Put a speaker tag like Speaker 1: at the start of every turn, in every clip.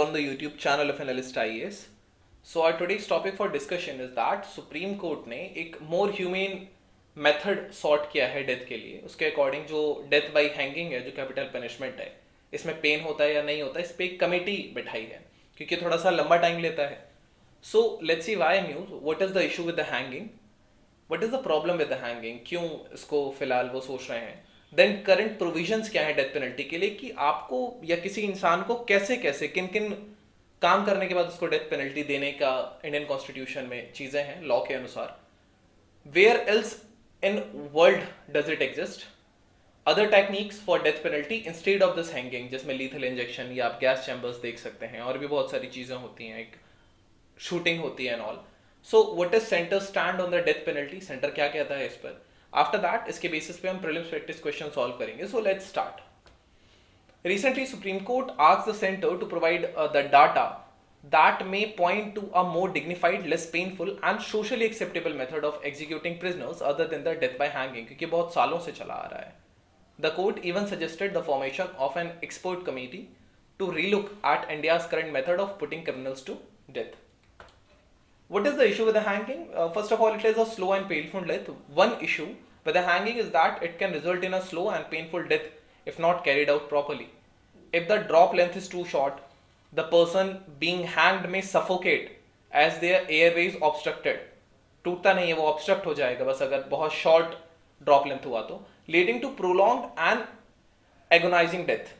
Speaker 1: on the YouTube channel of Analyst IAS. So our today's topic for discussion is that supreme court ने एक मोर humane method sort किया है death के लिए. उसके अकॉर्डिंग जो डेथ बाई हैंगिंग है, जो कैपिटल पनिशमेंट है, इसमें पेन होता है या नहीं होता है, इस पर एक कमेटी बैठाई है क्योंकि थोड़ा सा लंबा टाइम लेता है. So let's see why news, what is the issue with the hanging, what is the problem with the hanging, क्यों इसको फिलहाल वो सोच रहे हैं. देन करंट प्रोविजंस क्या है डेथ पेनल्टी के लिए, कि आपको या किसी इंसान को कैसे कैसे किन किन काम करने के बाद उसको डेथ पेनल्टी देने का इंडियन कॉन्स्टिट्यूशन में चीजें हैं लॉ के अनुसार. Where else in world does it exist other techniques for death penalty instead of this hanging, जिसमें लीथल इंजेक्शन या आप गैस चैम्बर्स देख सकते हैं, और भी बहुत सारी चीजें होती हैं, एक शूटिंग होती है and all. So what is centre stand on the death penalty, centre क्या कहता है इस पर. आफ्टर दैट इसके बेसिस पे हम प्रीलिम्स प्रैक्टिस क्वेश्चन सॉल्व करेंगे. So let's start. Recently, Supreme Court asked the center to provide the data that may point to a more dignified, less painful and socially acceptable method of executing prisoners other than the death by hanging, क्योंकि बहुत सालों से चला आ रहा है. The court even suggested the formation of an expert committee to relook at India's current method of putting criminals to death. What is the issue with the hanging? First of all, it is a slow and painful death. One issue with the hanging is that it can result in a slow and painful death if not carried out properly. If the drop length is too short, the person being hanged may suffocate as their airways obstructed. टूटता नहीं है, वो obstruct हो जाएगा बस अगर बहुत short drop length हुआ तो, leading to prolonged and agonizing death.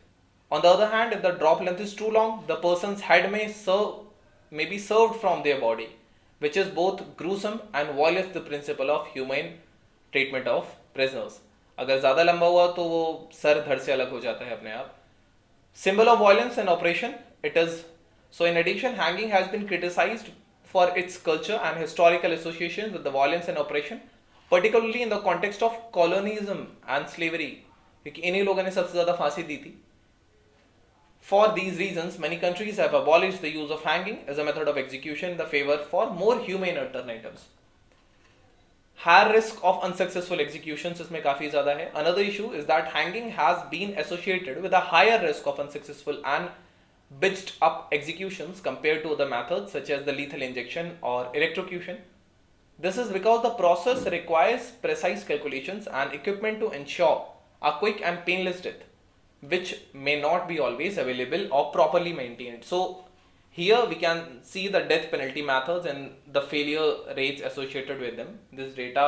Speaker 1: On the other hand, if the drop length is too long, the person's head may be served from their body, which is both gruesome and violates the principle of humane treatment of prisoners. अगर ज़्यादा लंबा हुआ तो वो sir धड़ से अलग हो जाता है अपने आप. Symbol of violence and oppression, it is. So in addition, hanging has been criticized for its culture and historical associations with the violence and oppression, particularly in the context of colonialism and slavery, क्योंकि इन्हीं लोगों ने सबसे ज़्यादा फांसी दी थी. For these reasons, many countries have abolished the use of hanging as a method of execution in the favor for more humane alternatives. Higher risk of unsuccessful executions इसमें काफी ज़्यादा है. Another issue is that hanging has been associated with a higher risk of unsuccessful and bitched up executions compared to other methods such as the lethal injection or electrocution. This is because the process requires precise calculations and equipment to ensure a quick and painless death, which may not be always available or properly maintained. So here we can see the death penalty methods and the failure rates associated with them. This data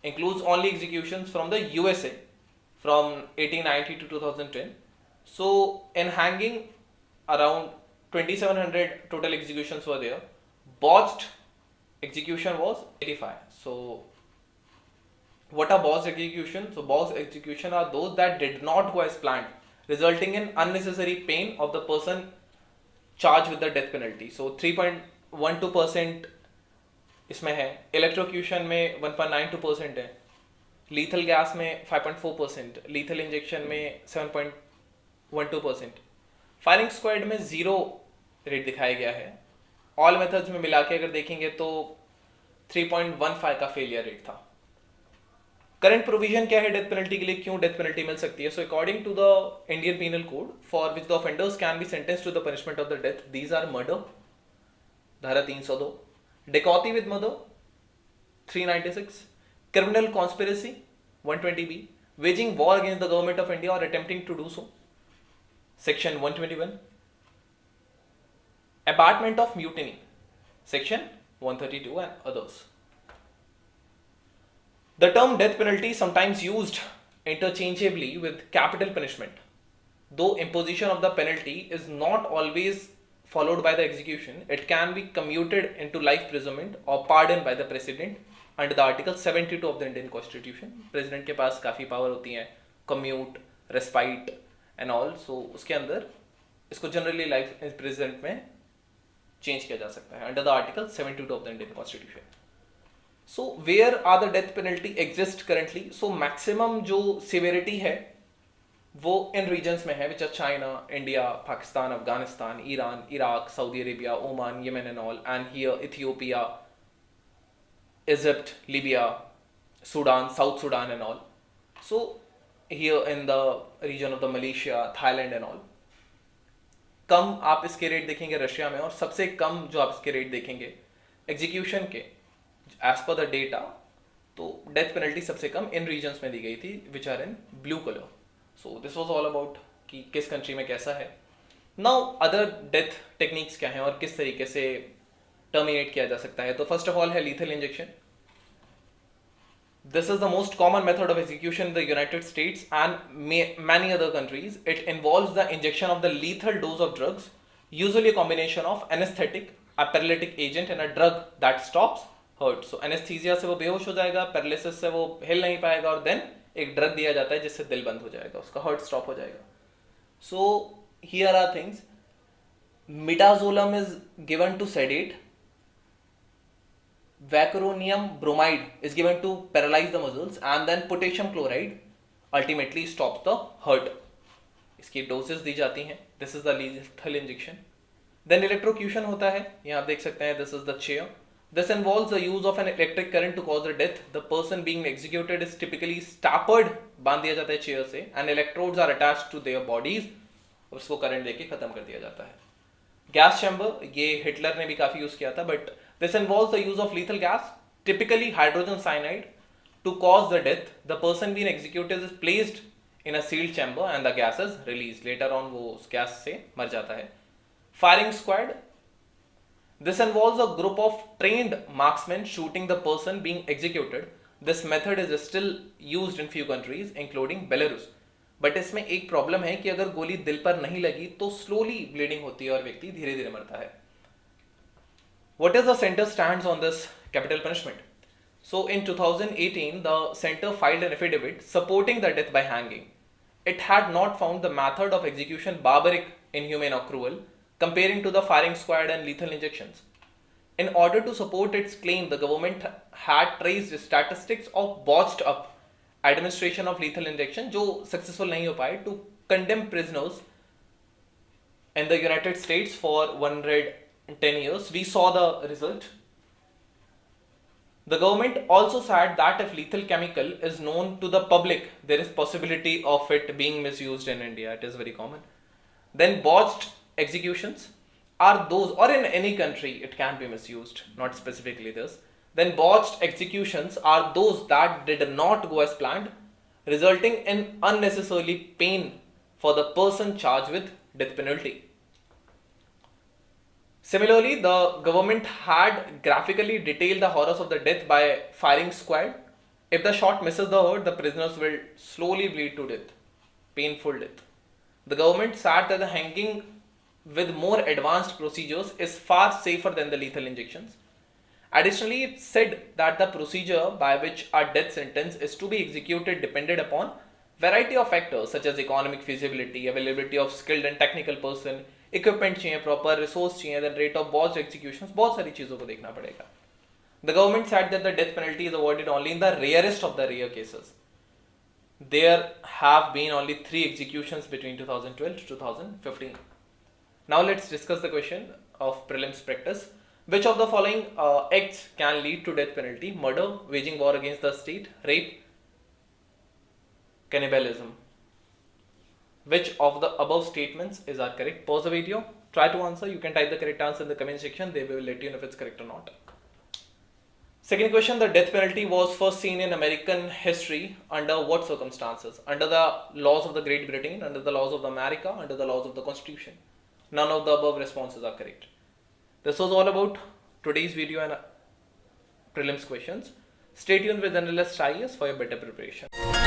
Speaker 1: includes only executions from the USA from 1890 to 2010. So in hanging, around 2700 total executions were there. Botched execution was 85. So what are botched execution? So botched execution are those that did not go as planned, resulting in unnecessary pain of the person charged with the death penalty. So 3.12% इसमें है, electrocution में 1.92% है, lethal gas में 5.4%, lethal injection में 7.12%, firing squad में 0 rate दिखाया गया है. ऑल मेथड्स में मिला के अगर देखेंगे तो 3.15 का फेलियर रेट था. करंट प्रोविजन क्या है डेथ पेनल्टी के लिए, क्यों डेथ पेनल्टी मिल सकती है. So according to the Indian penal code, for which the offenders can be sentenced to the punishment of the death, these are murder धारा 302, dacoity with murder 396, criminal conspiracy 120B, waging war against the government of India और attempting to do so section 121, abetment of mutiny section 132 and others. The term death penalty is sometimes used interchangeably with capital punishment, though imposition of the penalty is not always followed by the execution. It can be commuted into life imprisonment or pardon by the president under the Article 72 of the Indian Constitution. President के पास काफ़ी power होती हैं, commute, respite and all. So उसके अंदर इसको generally life imprisonment में change किया जा सकता है under the Article 72 of the Indian Constitution. So where are the death penalty exist currently? So maximum जो severity है वो इन regions में है, which are China, India, Pakistan, Afghanistan, Iran, Iraq, Saudi Arabia, Oman, Yemen and all, and here Ethiopia, Egypt, Libya, Sudan, South Sudan and all. So here in the region of the Malaysia, Thailand and all. कम आप इसके rate देखेंगे Russia में, और सबसे कम जो आप इसके rate देखेंगे एग्जीक्यूशन के एज पर द डेटा, तो डेथ पेनल्टी सबसे कम इन रीजन्स में दी गई थी which are in blue colour. So this was all about कि किस कंट्री में कैसा है. नाउ अदर डेथ टेक्निक्स क्या हैं और किस तरीके से टर्मिनेट किया जा सकता है. तो फर्स्ट ऑफ ऑल है lethal injection. This is the most common method of execution in the United States and many other countries. It involves the injection of the lethal dose of drugs, usually a combination of anesthetic, a paralytic agent and a drug that stops hurt. So anesthesia से वो बेहोश हो जाएगा, paralysis से वो हिल नहीं पाएगा, और then एक ड्रग दिया जाता है जिससे दिल बंद हो जाएगा, उसका हार्ट स्टॉप हो जाएगा. So here are things. Midazolam is given to sedate. Vacuronium bromide is given to paralyze the muscles, and then potassium chloride ultimately stops the hurt. इसकी डोजेस दी जाती हैं. This is the lethal injection. Then electrocution होता है, यहाँ आप देख सकते हैं. This is the chair. This involves the use of an electric current to cause the death. The person being executed is typically strapped, बांध दिया जाता है चेयर से, and electrodes are attached to their bodies, और उसको current देके खत्म कर दिया जाता है. गैस चैम्बर, ये हिटलर ने भी काफी यूज किया था, but this involves the use of lethal gas, typically hydrogen cyanide, to cause the death. The person being executed is placed in a sealed chamber and the gas is released. Later on वो उस gas से मर जाता है. Firing squad. This involves a group of trained marksmen shooting the person being executed. This method is still used in few countries, including Belarus. But इसमें एक problem है कि अगर गोली दिल पर नहीं लगी तो स्लोली ब्लीडिंग होती है और व्यक्ति धीरे धीरे मरता है. What is the center stands on this capital punishment? So in 2018, the center filed an affidavit supporting the death by hanging. It had not found the method of execution barbaric, inhumane or cruel, comparing to the firing squad and lethal injections. In order to support its claim, the government had traced statistics of botched up administration of lethal injection, जो successful नहीं हो पाए, to condemn prisoners in the United States for 110 years. We saw the result. The government also said that if lethal chemical is known to the public, there is possibility of it being misused in India. It is very common. Then botched executions are those, or in any country it can be misused, not specifically this. Then botched executions are those that did not go as planned, resulting in unnecessarily pain for the person charged with death penalty. Similarly, the government had graphically detailed the horrors of the death by firing squad. If the shot misses the heart, the prisoners will slowly bleed to death. Painful death. The government said that the hanging with more advanced procedures is far safer than the lethal injections. Additionally, it said that the procedure by which a death sentence is to be executed depended upon variety of factors such as economic feasibility, availability of skilled and technical person, equipment चाहिए, proper resource चाहिए, then rate of botch executions, बहुत सारी चीज़ों को देखना पड़ेगा. The government said that the death penalty is awarded only in the rarest of the rare cases. There have been only 3 executions between 2012 to 2015. Now let's discuss the question of prelims practice. Which of the following acts can lead to death penalty? Murder, waging war against the state, rape, cannibalism. Which of the above statements is our correct? Pause the video, try to answer. You can type the correct answer in the comment section. They will let you know if it's correct or not. Second question, the death penalty was first seen in American history under what circumstances? Under the laws of the Great Britain, under the laws of America, under the laws of the Constitution. None of the above responses are correct. This was all about today's video and prelims questions. Stay tuned with Analyst IAS for your better preparation.